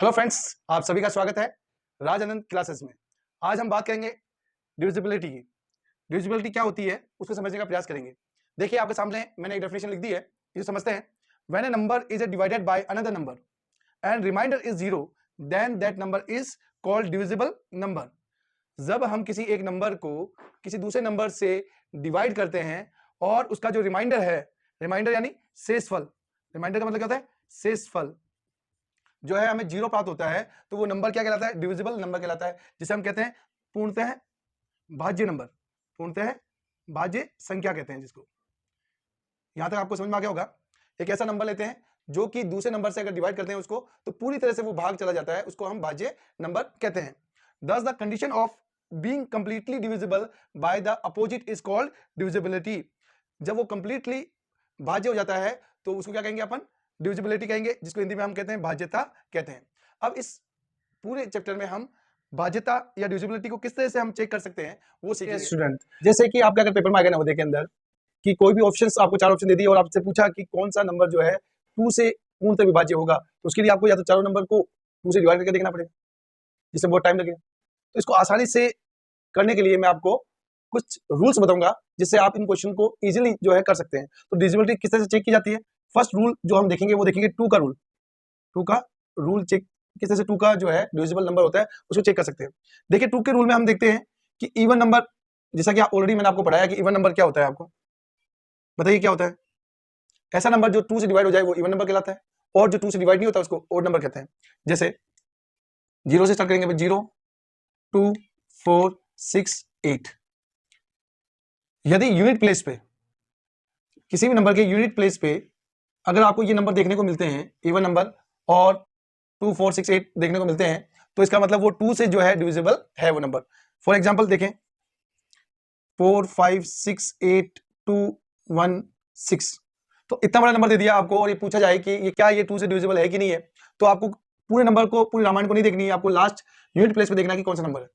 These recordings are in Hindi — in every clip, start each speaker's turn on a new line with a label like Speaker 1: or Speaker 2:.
Speaker 1: हेलो फ्रेंड्स, आप सभी का स्वागत है राज आनंद क्लासेस में। आज हम बात करेंगे डिविजिबिलिटी की। डिविजिबिलिटी क्या होती है उसको समझने का प्रयास करेंगे। देखिए, आपके सामने मैंने एक डेफिनेशन लिख दी है, इसे समझते हैं। When a number is divided by another number and reminder is zero, then that number is called divisible number. जब हम किसी एक नंबर को किसी दूसरे नंबर से डिवाइड करते हैं और उसका जो रिमाइंडर है, रिमाइंडर यानी शेषफल, रिमाइंडर का मतलब क्या होता है? शेषफल जो है हमें जीरो प्राप्त होता है, तो वो नंबर क्या कहलाता है? डिविजिबल नंबर कहलाता है, जिसे हम कहते हैं पूर्णतः भाज्य नंबर, पूर्णतः भाज्य संख्या कहते हैं जिसको। यहां तक आपको समझ में आ गया होगा। एक ऐसा नंबर लेते हैं जो कि दूसरे नंबर से अगर डिवाइड करते हैं उसको, तो पूरी तरह से वो भाग चला जाता है, उसको हम भाज्य नंबर कहते हैं। दस the condition of being completely divisible by the opposite is called divisibility. जब वो कंप्लीटली भाज्य हो जाता है तो उसको क्या कहेंगे? अपन डिविजिबिलिटी कहेंगे, जिसको हिंदी में हम कहते हैं भाज्यता कहते हैं। अब इस पूरे चैप्टर में हम भाज्यता या डिविजिबिलिटी को किस तरह से हम चेक कर सकते हैं वो सीखेंगे।
Speaker 2: स्टूडेंट,
Speaker 1: जैसे कि आपका अगर पेपर में आ गया नवोदय के अंदर कि कोई भी ऑप्शंस आपको 4 ऑप्शन दे दिए और आपसे पूछा कि कौन सा नंबर जो है 2 से पूर्णतः विभाज्य होगा, तो उसके लिए आपको या तो चारों नंबर को 2 से डिवाइड करके देखना पड़ेगा, जिससे बहुत टाइम लगेगा। तो इसको आसानी से करने के लिए मैं आपको कुछ रूल्स बताऊंगा, जिससे आप इन क्वेश्चन को इजीली जो है कर सकते हैं। तो डिविजिबिलिटी किस तरह से चेक की जाती है? फर्स्ट रूल जो हम देखेंगे वो देखेंगे 2 का रूल। 2 का रूल चेक किस तरह से 2 का जो है डिविजिबल नंबर होता है उसको चेक कर सकते हैं। देखिए, 2 के रूल में हम देखते हैं कि इवन नंबर, जैसा कि ऑलरेडी मैंने आपको पढ़ाया कि इवन नंबर क्या होता है, आपको बताइए क्या होता है? ऐसा नंबर जो 2 से डिवाइड हो जाए वो इवन नंबर कहलाता है, और जो 2 से डिवाइड नहीं होता उसको ओड नंबर कहते हैं। जैसे 0 से स्टार्ट करेंगे, 0 2 4 6 8। यदि यूनिट प्लेस पे, किसी भी नंबर के यूनिट प्लेस पे अगर आपको ये नंबर देखने को मिलते हैं, इवन नंबर, और 2 4 6 8 देखने को मिलते हैं, तो इसका मतलब वो 2 से जो है डिविजिबल है वो नंबर। फॉर एग्जांपल देखें, 4 5 6 8 2 1 6, तो इतना बड़ा नंबर दे दिया आपको और ये पूछा जाए कि ये क्या ये 2 से डिविजिबल है कि नहीं है, तो आपको पूरे नंबर को, पूरे रामायण को नहीं देखनी है, आपको लास्ट यूनिट प्लेस पे देखना है कि कौन सा नंबर है।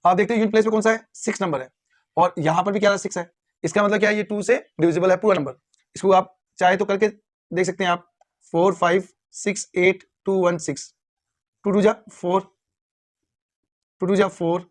Speaker 1: आप देखते हैं यूनिट प्लेस पे कौन सा है? 6 नंबर है, और यहां पर भी क्या 6 है। इसका मतलब क्या है? ये 2 से डिविजिबल है पूरा नंबर। इसको आप चाहे तो करके देख सकते हैं आप। 4 5 6 8 2 1 6, 2 2 जा 4, 2 2 जा 4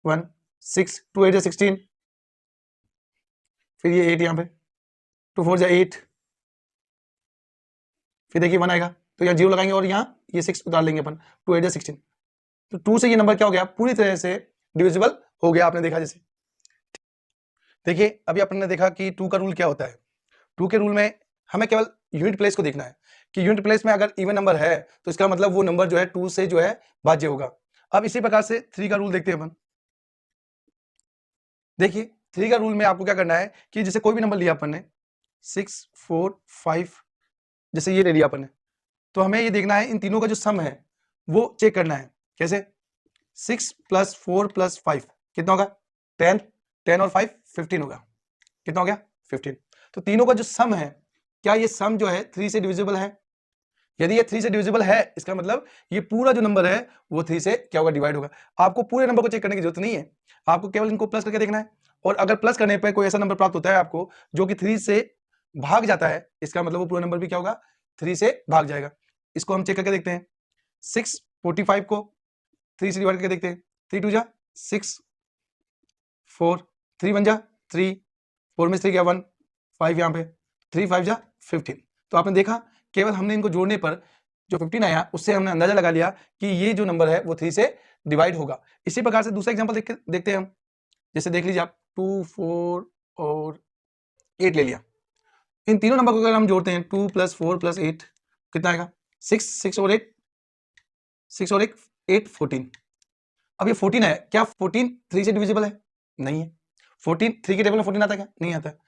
Speaker 1: 1 6, 2 8 जा 16, फिर ये 8 यहाँ पे, 2 4 जा 8, फिर देखिए 1 आएगा तो यहाँ 0 लगाएंगे और यहाँ ये 6 उतार लेंगे अपन, 2 8 जा 16। तो 2 से ये नंबर क्या हो गया? पूरी तरह से डिविजिबल हो गया, आपने देखा। जैसे देखिए, अभी अपन ने देखा कि 2 का रूल क्या होता है। 2 के रूल में हमें केवल यूनिट प्लेस को देखना है कि यूनिट प्लेस में अगर इवन नंबर है तो इसका मतलब वो नंबर जो है 2 से जो है भाज्य होगा। अब इसी प्रकार से 3 का रूल देखते हैं अपन। देखिए, 3 का रूल में आपको क्या करना है कि जैसे कोई भी नंबर लिया अपन ने, 6 4 5, जैसे ये ले लिया अपन ने, तो हमें ये देखना है इन तीनों का जो सम है वो चेक करना है। कैसे? 6 + 4 + 5 कितना होगा? 10, 10 और 5 15 होगा। कितना हो गया? 15। तो तीनों का जो सम है, क्या ये सम जो है 3 से डिविजिबल है? यदि ये 3 से डिविजिबल है, इसका मतलब ये पूरा जो नंबर है वो 3 से क्या होगा? डिवाइड होगा। आपको पूरे नंबर को चेक करने की जरूरत नहीं है, आपको केवल इनको प्लस करके देखना है। और अगर प्लस करने पर कोई ऐसा नंबर प्राप्त होता है आपको जो कि 3 से भाग जाता है, इसका मतलब वो पूरा नंबर भी क्या होगा? 3 से भाग जाएगा। इसको हम चेक करके देखते हैं। 6 45 को 3 से डिवाइड करके देखते हैं। 3 2 जा 6, 4 3 1 जा 3, 4 में 3 गया 1, 5 यहाँ पे, 3 5 जा 15। तो आपने देखा, केवल हमने इनको जोड़ने पर जो 15 आया उससे हमने अंदाजा लगा लिया कि ये जो नंबर है वो 3 से डिवाइड होगा। इसी प्रकार से दूसरा एग्जांपल देखते हैं हम। जैसे देख लीजिए आप, 2 4 और 8 ले लिया। इन तीनों नंबर को अगर हम जोड़ते हैं, 2 + 4 + 8 कितना आएगा? 6 6 और 8, 6 और 8 14। अब ये 14 है, क्या 14 3 से डिविजिबल है? नहीं है। 14 3 के टेबल में 14 आता है क्या? नहीं आता है।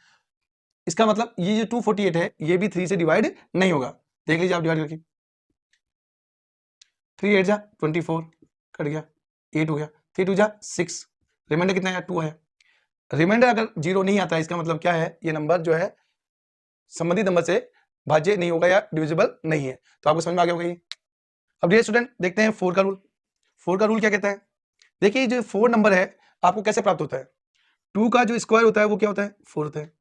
Speaker 1: इसका मतलब ये जो 248 है ये भी 3 से डिवाइड नहीं होगा। देख लीजिए आप डिवाइड करके, 3 8 जा 24 कट गया, 8 हो गया, 3 2 जा 6, रिमाइंडर कितना है? 2 है। रिमाइंडर अगर 0 नहीं आता है, इसका मतलब क्या है? ये नंबर जो है संबंधित नंबर से भाज्य नहीं होगा या डिविजिबल नहीं है। तो आपको समझ में आ गया होगा ये। अब डियर स्टूडेंट, देखते हैं 4 का रूल। 4 का रूल क्या कहता है? देखिए, जो 4 नंबर है आपको कैसे प्राप्त होता है? 2 का जो स्क्वायर होता है वो क्या होता है? 4 होता है।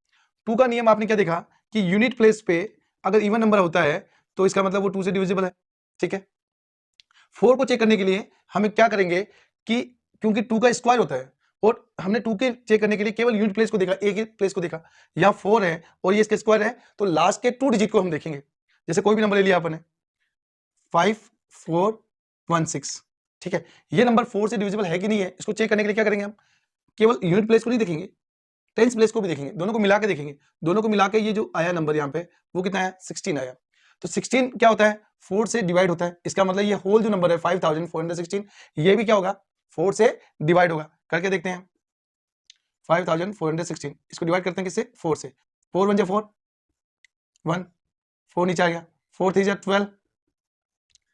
Speaker 1: 2 का नियम आपने क्या देखा कि यूनिट प्लेस पे अगर इवन नंबर होता है तो इसका मतलब वो 2 से डिविजिबल है। ठीक है, 4 को चेक करने के लिए हमें क्या करेंगे कि क्योंकि 2 का स्क्वायर होता है और हमने 2 के चेक करने के लिए केवल यूनिट प्लेस को देखा, एक ही प्लेस को देखा। यहाँ 4 है और ये इसके स्क्वायर है, तो लास्ट के 2 डिजिट को हम देखेंगे। जैसे कोई भी नंबर ले लिया आपने 5416, ठीक है, ये नंबर 4 से डिविजिबल है कि नहीं है, इसको चेक करने के लिए क्या करेंगे हम, केवल यूनिट प्लेस को नहीं देखेंगे, टेंस प्लेस को भी देखेंगे, दोनों को मिला के देखेंगे। दोनों को मिला के ये जो आया नंबर यहाँ पे वो कितना है, 16 आया। तो 16 क्या होता है, 4 से डिवाइड होता है। इसका मतलब ये होल जो नंबर है 5416, ये भी क्या होगा, 4 से डिवाइड होगा। करके देखते हैं 5416, इसको डिवाइड करते हैं किससे, 4 से। 4 1 जा 4, 1 4 नीचे आ गया, 4 3 जा 12,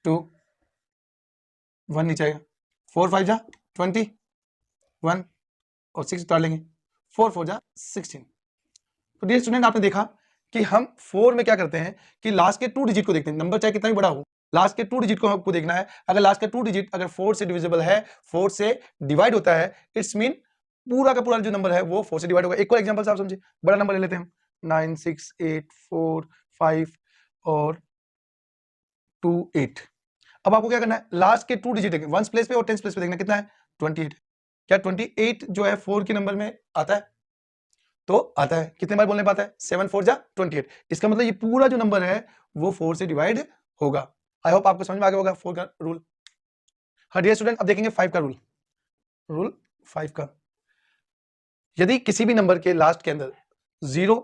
Speaker 1: 2 1 नीचे आएगा, 4 5 जा 20, 1 और 6 उतार लेंगे, 4 4 जा 16। तो डियर स्टूडेंट, आपने देखा कि हम 4 में क्या करते हैं कि लास्ट के 2 डिजिट को देखते हैं, नंबर चाहे कितना भी बड़ा हो, लास्ट के 2 डिजिट को आपको देखना है। अगर लास्ट के 2 डिजिट अगर 4 से डिविजिबल है, 4 से डिवाइड होता है, इट्स मीन पूरा का पूरा जो नंबर है वो 4 से डिवाइड होगा। एक और एग्जांपल से आप समझिए, बड़ा नंबर ले लेते हैं हम, 9 6 8 4 5 और 2 8। अब आपको क्या करना है, लास्ट के 2 डिजिट देखें, वंस प्लेस पे और टेंस प्लेस पे देखना, कितना है 28। क्या 28 जो है 4 के नंबर में आता है, तो आता है। कितने बार बोलने पाता है, 7 4 जा 28। इसका मतलब ये पूरा जो नंबर है वो 4 से डिवाइड होगा। आई होप आपको समझ में आ गया होगा 4 का रूल। हाँ डियर स्टूडेंट, अब देखेंगे 5 का रूल। रूल 5 का, यदि किसी भी नंबर के लास्ट के अंदर 0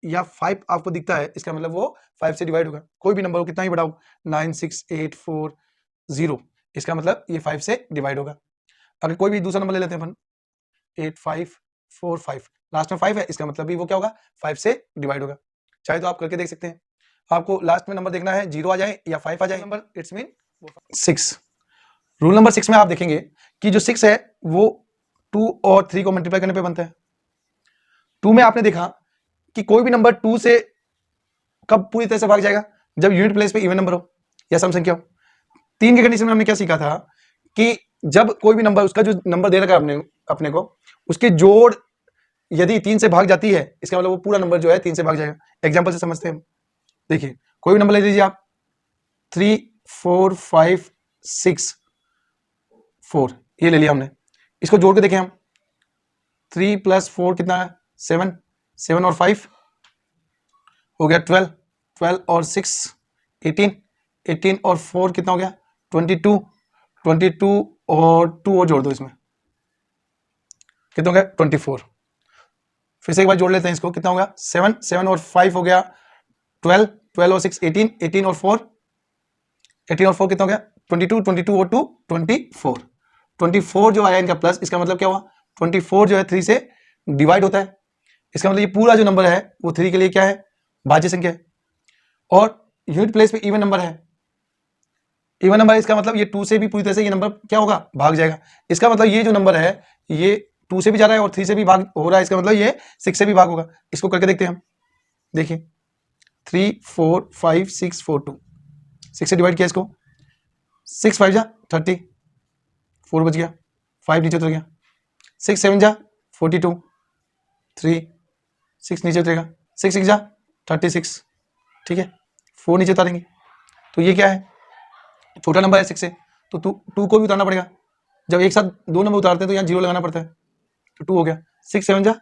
Speaker 1: या 5 आपको दिखता है, इसका मतलब वो 5 से डिवाइड होगा। कोई भी नंबर हो, कितना ही बड़ा हो, 9 6 8 4 0, इसका मतलब ये 5 से डिवाइड होगा। अगर कोई भी दूसरा नंबर ले लेते हैं अपन, 8 5 4 5, लास्ट में 5 है, इसका मतलब भी वो क्या होगा, 5 से डिवाइड होगा। चाहे तो आप करके देख सकते हैं। आपको लास्ट में नंबर देखना है, 0 आ जाए या 5 आ जाए number, it's mean 6। Rule number 6 में आप देखेंगे कि जो 6 है वो 2 और 3 को मल्टीप्लाई करने पे बनता है। 2 में आपने देखा कि कोई भी नंबर 2 से कब पूरी तरह से भाग जाएगा, जब यूनिट प्लेस पे इवन नंबर हो या सम संख्या हो। 3 के कंडीशन में हमने क्या सीखा था कि जब कोई भी नंबर, उसका जो नंबर दे रखा है अपने को, उसके जोड़ यदि 3 से भाग जाती है, इसका मतलब वो पूरा नंबर जो है 3 से भाग जाएगा। एग्जांपल से समझते हैं हम। देखिए कोई भी नंबर ले लीजिए आप, 3 4 5 6 4, ये ले लिया हमने। इसको जोड़ के देखें हम, 3 + 4 कितना है, 7, 7 और 5 हो गया 12, 12 और 6 18, 18 और 4 कितना हो गया 22, 22 और 2 और जोड़ दो, इसमें कितना हो गया 24। फिर से एक बार जोड़ लेते हैं इसको, कितना होगा 7, 7 और 5 हो गया 12, 12 और 6 18, 18 और 4, 18 और 4 कितना हो गया 22, 22 और 2 24। 24 जो आया इनका प्लस, इसका मतलब क्या हुआ, 24 जो है 3 से डिवाइड होता है। इसका मतलब ये पूरा जो नंबर है वो 3 के लिए क्या है, भाज्य संख्या है। और यूनिट प्लेस पे इवन नंबर है, इवन नंबर है, इसका मतलब ये 2 से भी पूरी तरह से ये नंबर क्या होगा, भाग जाएगा। इसका मतलब ये जो नंबर है ये 2 से भी जा रहा है और 3 से भी भाग हो रहा है, इसका मतलब ये 6 से भी भाग होगा। इसको करके देखते हैं हम। देखिए 3 4 5 6 4 2, 6 से डिवाइड किया इसको, 6 5 जा 30, 4 बच गया, 5 नीचे उतर गया, 6 7 जा 42, 3 6 नीचे उतरेगा, 6 6 जा 36, ठीक है, 4 नीचे उतारेंगे। तो ये क्या है, छोटा नंबर है 6 से, तो 2 को भी उतारना पड़ेगा। जब एक साथ 2 नंबर उतारते हैं तो यहाँ 0 लगाना पड़ता है, तो 2 हो गया, 6 7 जा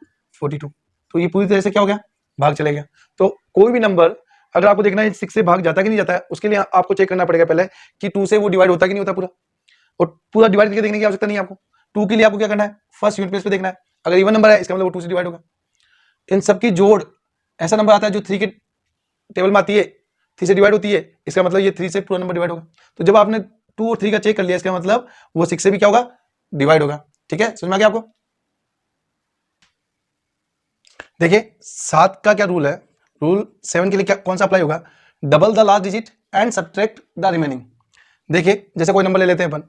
Speaker 1: 42। तो ये पूरी तरह से क्या हो गया, भाग चले गया। तो कोई भी नंबर अगर आपको देखना है 6 से भाग जाता कि नहीं जाता है, उसके लिए आपको चेक करना पड़ेगा पहले कि 2 से वो डिवाइड होता कि नहीं होता पूरा। और पूरा डिवाइड करके देखने की आवश्यकता नहीं है आपको। 2 के लिए आपको क्या करना है, फर्स्ट यूनिट प्लेस पे देखना है। अगर इवन नंबर है, इसका मतलब वो 2 से डिवाइड होगा। इन सबकी जोड़ ऐसा नंबर आता है जो 3 के टेबल में आती है, 3 से डिवाइड होती है, इसका मतलब ये 3 से पूरा नंबर डिवाइड होगा। तो जब आपने 2 और 3 का चेक कर लिया, इसका मतलब वो 6 से भी क्या होगा, डिवाइड होगा। ठीक है, समझ में आ गया आपको। देखिए 7 का क्या रूल है, रूल 7 के लिए क्या कौन सा अप्लाई होगा, double the last digit and subtract the remaining. देखिए जैसे कोई नंबर ले लेते हैं अपन,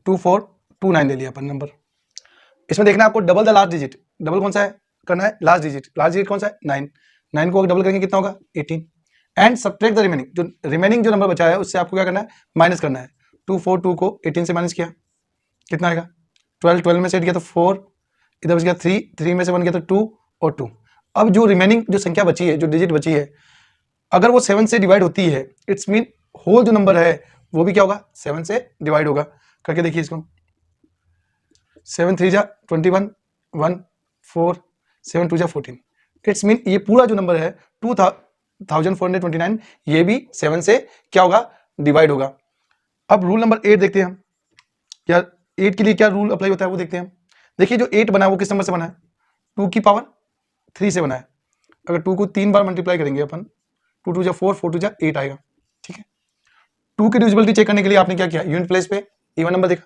Speaker 1: 2429 ले लिया अपन नंबर। इसमें देखना है आपको double the last digit, double कौन सा है करना है, लास्ट डिजिट। लास्ट डिजिट कौन सा है 9, 9 को डबल करेंगे कितना होगा 18, एंड सब्ट्रैक्ट द रिमेनिंग, जो रिमेनिंग जो नंबर बचा है उससे आपको क्या करना है, माइनस करना है। 242 को 18 से माइनस किया, कितना आएगा 12, 12 में से 8 गया तो 4, इधर बच गया 3, 3 में से 1 गया तो 2 और 2। अब जो रिमेनिंग जो संख्या बची है, जो डिजिट बची है, अगर वो 7 से डिवाइड होती है, इट्स मीन होल जो नंबर है वो भी क्या होगा 7 से डिवाइड होगा। करके देखिए इसको, 7 3 जा 21, 1 4, 7 2 जा 14। इट्स मीन ये पूरा जो नंबर है 2429 ये भी 7 से क्या होगा डिवाइड होगा। अब रूल नंबर 8 देखते हैं हम, क्या 8 के लिए क्या रूल अप्लाई होता है वो देखते हैं हम। देखिए जो 8 बना है वो किस नंबर से बना है, 2 की पावर 3 से बना है। अगर 2 को 3 बार मल्टीप्लाई करेंगे अपन, 2 2 जा 4, 4 2 जा 8 आएगा। ठीक है, 2 की डिविजिबिलिटी चेक करने के लिए आपने क्या किया, यूनिट प्लेस पे इवन नंबर देखा।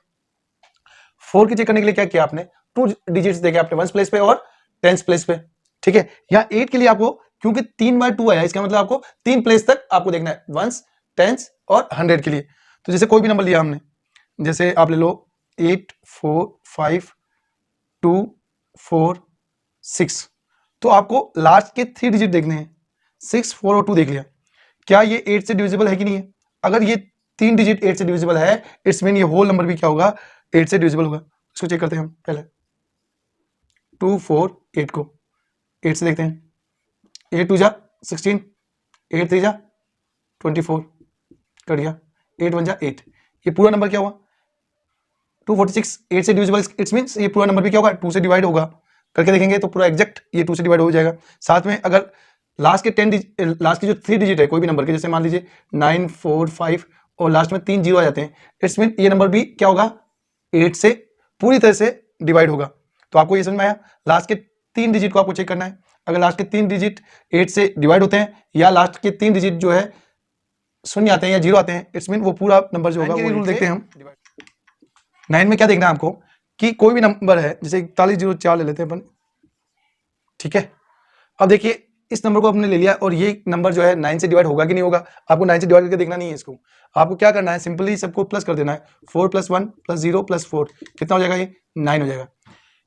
Speaker 1: 4 की चेक करने के लिए क्या किया आपने, 2 डिजिट्स देखे आपने वंस प्लेस पे और टेंस प्लेस पे। ठीक है, यहाँ 8 के लिए आपको क्योंकि 3 बार 2 आया, इसका मतलब आपको 3 प्लेस तक आपको देखना है, वंस, टेंस और 100 के लिए। तो जैसे कोई भी नंबर लिया हमने, जैसे आप ले लो 8 4 5 2 4 6, तो आपको लास्ट के 3 डिजिट देखने हैं, 6 4 और 2 देख लिया, क्या ये 8 से डिविजिबल है कि नहीं है। अगर ये 3 डिजिट 8 से डिविजिबल है, इट्स मीन ये होल नंबर भी क्या होगा 8 से डिविजिबल होगा। इसको चेक करते हैं हम पहले, 2 4 8 को 8 से देखते हैं, 8 2 जा 16, 8 3 जा 24, कट गया, 8 1 जा 8, ये पूरा नंबर क्या हुआ 246, 8 से डिविजिबल, इट्स मीन्स ये पूरा नंबर भी क्या होगा 2 से डिवाइड होगा। करके देखेंगे तो पूरा एग्जैक्ट ये 2 से डिवाइड हो जाएगा। साथ में अगर लास्ट के लास्ट के जो 3 डिजिट है कोई भी नंबर के, जैसे मान लीजिए 9 4 5 और लास्ट में 3 जीरो आ जाते हैं, इट्स मीन ये नंबर भी क्या होगा 8 से पूरी तरह से डिवाइड होगा। तो आपको ये समझ में आया, लास्ट के 3 डिजिट को आपको चेक करना है। अगर लास्ट के 3 डिजिट 8 से डिवाइड होते हैं या लास्ट के 3 डिजिट जो है शून्य आते हैं या जीरो आते हैं, इट्स मीन वो पूरा नंबर जो होगा वो रूल देखते हैं हम। 9 में क्या देखना है आपको कि कोई भी नंबर है, जैसे 4104 ले लेते हैं अपन। ठीक है, अब देखिए इस नंबर को आपने ले लिया और ये नंबर जो है 9 से डिवाइड होगा कि नहीं होगा, आपको 9 से डिवाइड करके देखना नहीं है इसको। आपको क्या करना है, सिंपली सबको प्लस कर देना है, 4 + 1 + 0 + 4 कितना हो जाएगा, ये 9 हो जाएगा।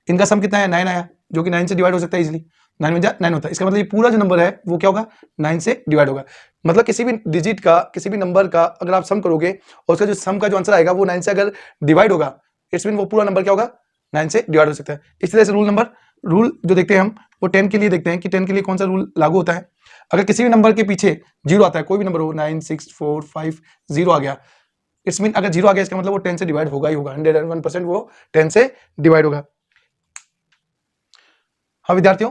Speaker 1: इनका सम कितना है 9 आया, जो कि 9 से डिवाइड हो सकता है इजीली, 9 में 9 होता है। इसका मतलब ये पूरा जो नंबर है वो क्या होगा 9 से डिवाइड होगा। मतलब किसी भी डिजिट का, किसी भी नंबर का अगर आप सम करोगे और उसका जो सम का जो आंसर आएगा वो 9 से अगर डिवाइड होगा, इट्स मीन वो पूरा नंबर क्या होगा 9 से डिवाइड हो सकता है। इस तरह से रूल जो देखते हैं हम वो 10 के लिए देखते हैं कि 10 के लिए कौन सा रूल लागू होता है। अगर किसी भी नंबर के पीछे जीरो आता है, कोई भी नंबर हो 9 6 4 5 0 आ गया, इट्स मीन अगर जीरो आ गया इसका मतलब वो 10 से डिवाइड होगा ही होगा, 101% वो 10 से डिवाइड होगा। हाँ विद्यार्थियों,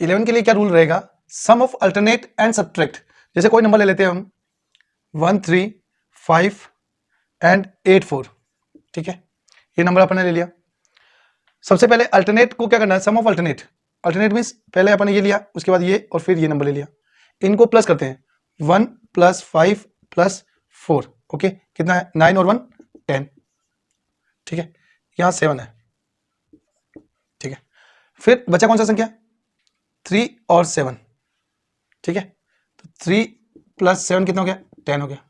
Speaker 1: 11 के लिए क्या रूल रहेगा, सम ऑफ अल्टरनेट एंड सब्ट्रैक्ट। जैसे कोई नंबर ले लेते हैं हम 1 3 5 एंड 8 4। ठीक है, ये नंबर अपन ने ले लिया। सबसे पहले अल्टरनेट को क्या करना है, सम ऑफ अल्टरनेट, अल्टरनेट मीन्स पहले अपन ने ये लिया, उसके बाद ये और फिर ये नंबर ले लिया, इनको प्लस करते हैं, 1 + 5 + 4। ओके, कितना है 9 और 1 10। ठीक है, यहाँ 7 है। ठीक है, फिर बचा कौन सा संख्या 3 और 7। ठीक है, तो 3 + 7 कितना हो गया 10 हो गया।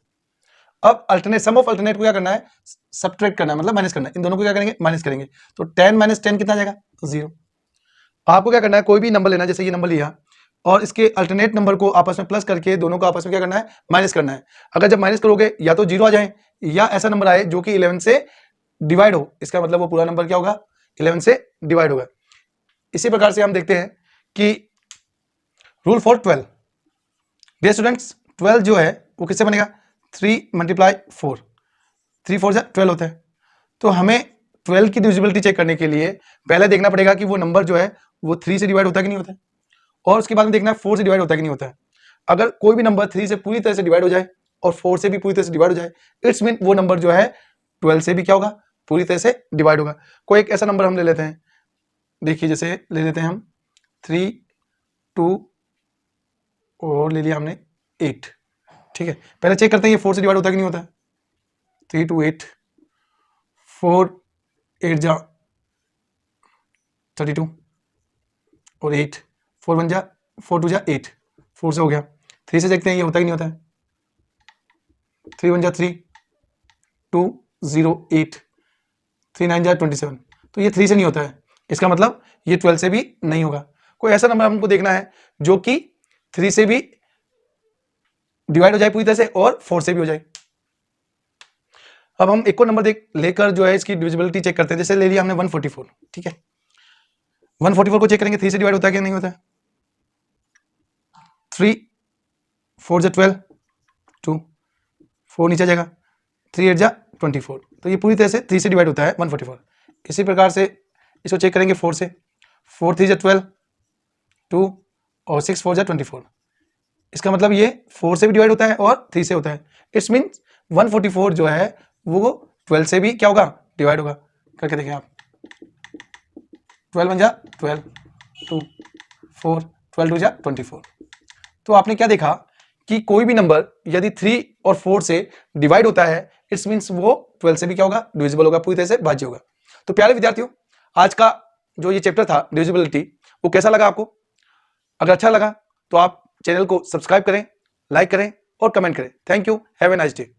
Speaker 1: अब अल्टरनेट, सम ऑफ अल्टरनेट को क्या करना है, सब्ट्रैक्ट करना है, मतलब माइनस करना है। इन दोनों को क्या करेंगे माइनस करेंगे, तो 10 - 10 कितना आ जाएगा 0। आपको क्या करना है, कोई भी नंबर लेना, जैसे ये नंबर लिया और इसके अल्टरनेट नंबर को आपस में प्लस करके दोनों को आपस में क्या करना है माइनस करना है। अगर जब माइनस करोगे या तो 0 आ जाए या ऐसा नंबर आए जो कि 11 से डिवाइड हो, इसका मतलब वो पूरा नंबर क्या होगा 11 से डिवाइड होगा। इसी प्रकार से हम देखते हैं कि रूल फॉर 12। डियर स्टूडेंट्स, 12 जो है वो किससे बनेगा, 3 × 4, 3 4 12 होता है। तो हमें 12 की डिविजिबिलिटी चेक करने के लिए पहले देखना पड़ेगा कि वो नंबर जो है वो 3 से डिवाइड होता है कि नहीं होता है, और उसके बाद में देखना है 4 से डिवाइड होता है कि नहीं होता है। अगर कोई भी नंबर 3 से पूरी तरह से डिवाइड हो जाए और 4 से भी पूरी तरह से डिवाइड हो जाए, इट्स मीन वो नंबर जो है 12 से भी क्या होगा पूरी तरह से डिवाइड होगा। कोई एक ऐसा नंबर हम ले लेते हैं, देखिए जैसे ले लेते हैं हम 3 2 और ले लिया हमने 8। ठीक है, पहले चेक करते हैं ये 4 से डिवाइड होता है कि नहीं होता है। 3 2 8, 4 8 जा 32 और 8 4 1 जा 4 2 जा 8, 4 से हो गया। 3 से देखते हैं ये होता है कि नहीं होता है, 3 1 जा 3 2 0 8, 3 9 जा 27। तो ये 3 से नहीं होता है, इसका मतलब ये 12 से भी नहीं होगा। कोई ऐसा नंबर हमको देखना है जो कि 3 से भी डिवाइड हो जाए पूरी तरह से और 4 से भी हो जाए। अब हम एक और नंबर लेकर जो है इसकी डिविजिबिलिटी चेक करते हैं। जैसे ले लिया हमने 144। ठीक है, 144 को चेक करेंगे 3 से डिवाइड होता है कि नहीं होता है। 3 4 12, 2 4 नीचे जाएगा, 3 8 जा 24, तो ये पूरी तरह से 3 से डिवाइड होता है 144। इसी प्रकार से इसको चेक करेंगे 4 से, 4 3 जा 12, 2 और 6 4 जा 24। इसका मतलब ये 4 से भी डिवाइड होता है और 3 से होता है। इट्स मीन्स 144 जो है वो 12 से भी क्या होगा, डिवाइड होगा। करके देखें आप, 12 1 जा 12, 2 4, 12 2 जा 24। तो आपने क्या देखा कि कोई भी नंबर यदि 3 और 4 से डिवाइड होता है, इट्स मीन्स वो 12 से भी क्या होगा, डिविजिबल होगा, पूरी तरह से भाज्य होगा। तो प्यारे विद्यार्थियों, आज का जो ये चैप्टर था डिविजिबिलिटी, वो कैसा लगा आपको? अगर अच्छा लगा तो आप चैनल को सब्सक्राइब करें, लाइक करें और कमेंट करें। Thank you, have a nice day.